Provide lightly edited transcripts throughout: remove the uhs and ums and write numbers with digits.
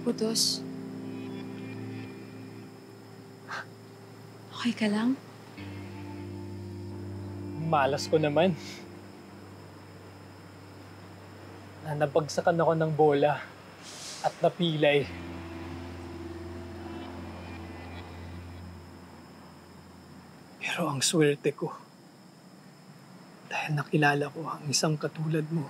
Kudos. Okay ka lang? Malas ko naman. Nabagsakan ako ng bola at napilay. Pero ang swerte ko, dahil nakilala ko ang isang katulad mo.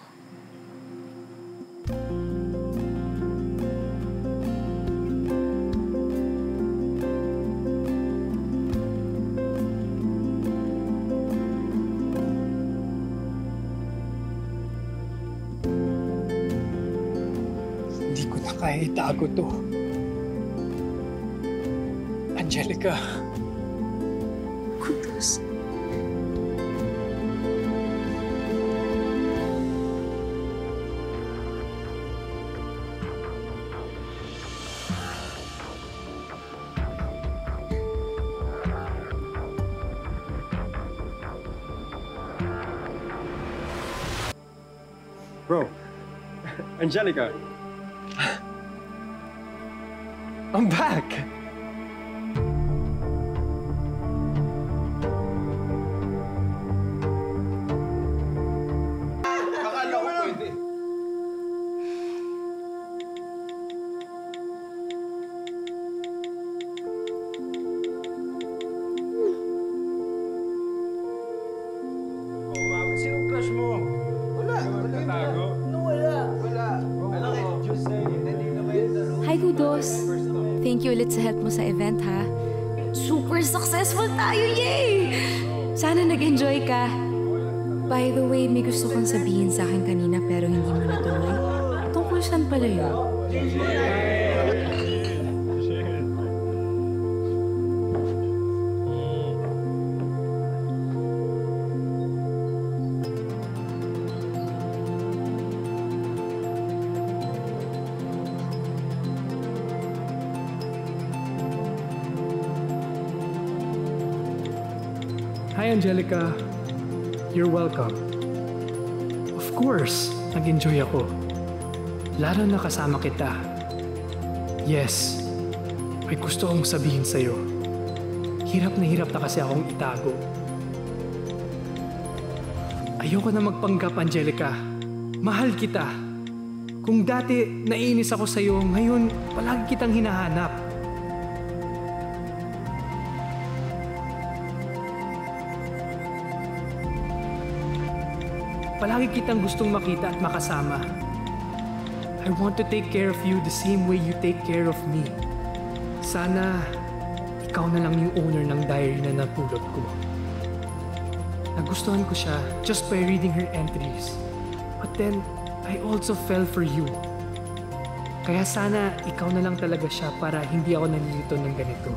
Hindi ko na kaya itago to. Angelica. Kudos. Bro, Angelica. I'm back! Akala ko pwede. Sinong crush mo? Wala. Nagtatago? Wala. Alam ko, Diyos na yun. Hindi na kayo dalawa. Hi, Kudos. Thank you ulit sa help mo sa event, ha? Super successful tayo, yay! Sana nag-enjoy ka. By the way, may gusto kong sabihin sa akin kanina pero hindi mo natuloy. Tungkol saan pala yun? Hi, Angelica. You're welcome. Of course, nag-enjoy ako. Lalo na kasama kita. Yes, may gusto akong sabihin sa'yo. Hirap na kasi akong itago. Ayoko na magpanggap, Angelica. Mahal kita. Kung dati naiinis ako sa'yo, ngayon palagi kitang hinahanap. Palagi kitang gustong makita at makasama. I want to take care of you the same way you take care of me. Sana ikaw na lang yung owner ng diary na napulot ko. Nagustuhan ko siya just by reading her entries. But then, I also fell for you. Kaya sana ikaw na lang talaga siya para hindi ako nalilito ng ganito.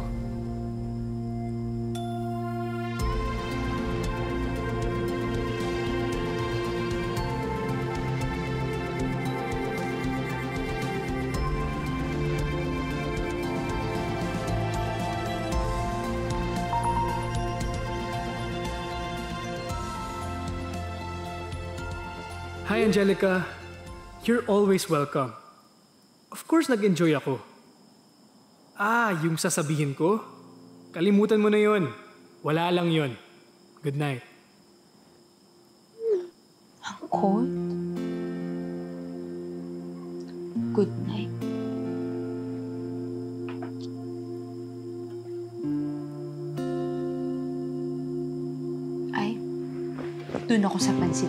Hi, Angelica. You're always welcome. Of course, nag-enjoy ako. Yung sasabihin ko? Kalimutan mo na yon. Wala lang yon. Good night. Ang cold. Good night. Ay, dun ako sa pansit